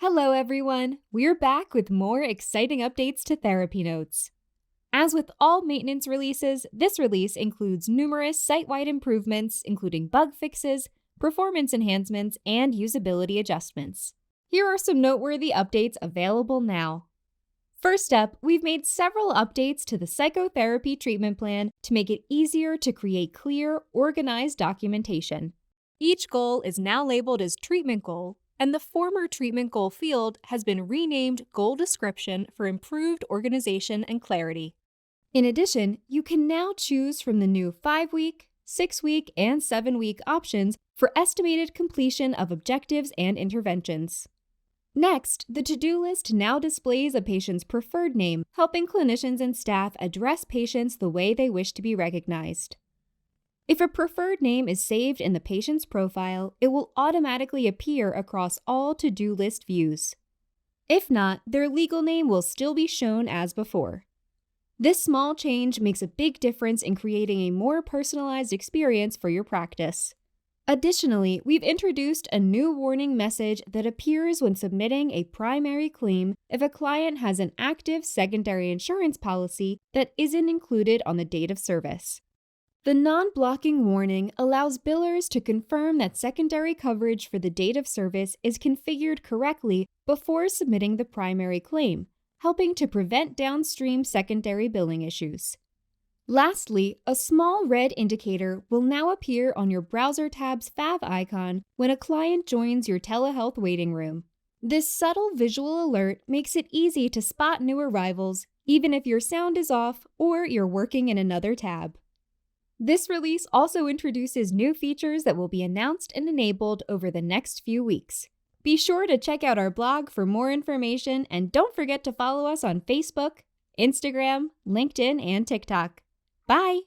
Hello, everyone. We're back with more exciting updates to TherapyNotes. As with all maintenance releases, this release includes numerous site-wide improvements, including bug fixes, performance enhancements, and usability adjustments. Here are some noteworthy updates available now. First up, we've made several updates to the psychotherapy treatment plan to make it easier to create clear, organized documentation. Each goal is now labeled as treatment goal, and the former treatment goal field has been renamed Goal Description for improved organization and clarity. In addition, you can now choose from the new 5-week, 6-week, and 7-week options for estimated completion of objectives and interventions. Next, the to-do list now displays a patient's preferred name, helping clinicians and staff address patients the way they wish to be recognized. If a preferred name is saved in the patient's profile, it will automatically appear across all to-do list views. If not, their legal name will still be shown as before. This small change makes a big difference in creating a more personalized experience for your practice. Additionally, we've introduced a new warning message that appears when submitting a primary claim if a client has an active secondary insurance policy that isn't included on the date of service. The non-blocking warning allows billers to confirm that secondary coverage for the date of service is configured correctly before submitting the primary claim, helping to prevent downstream secondary billing issues. Lastly, a small red indicator will now appear on your browser tab's fav icon when a client joins your telehealth waiting room. This subtle visual alert makes it easy to spot new arrivals, even if your sound is off or you're working in another tab. This release also introduces new features that will be announced and enabled over the next few weeks. Be sure to check out our blog for more information, and don't forget to follow us on Facebook, Instagram, LinkedIn, and TikTok. Bye!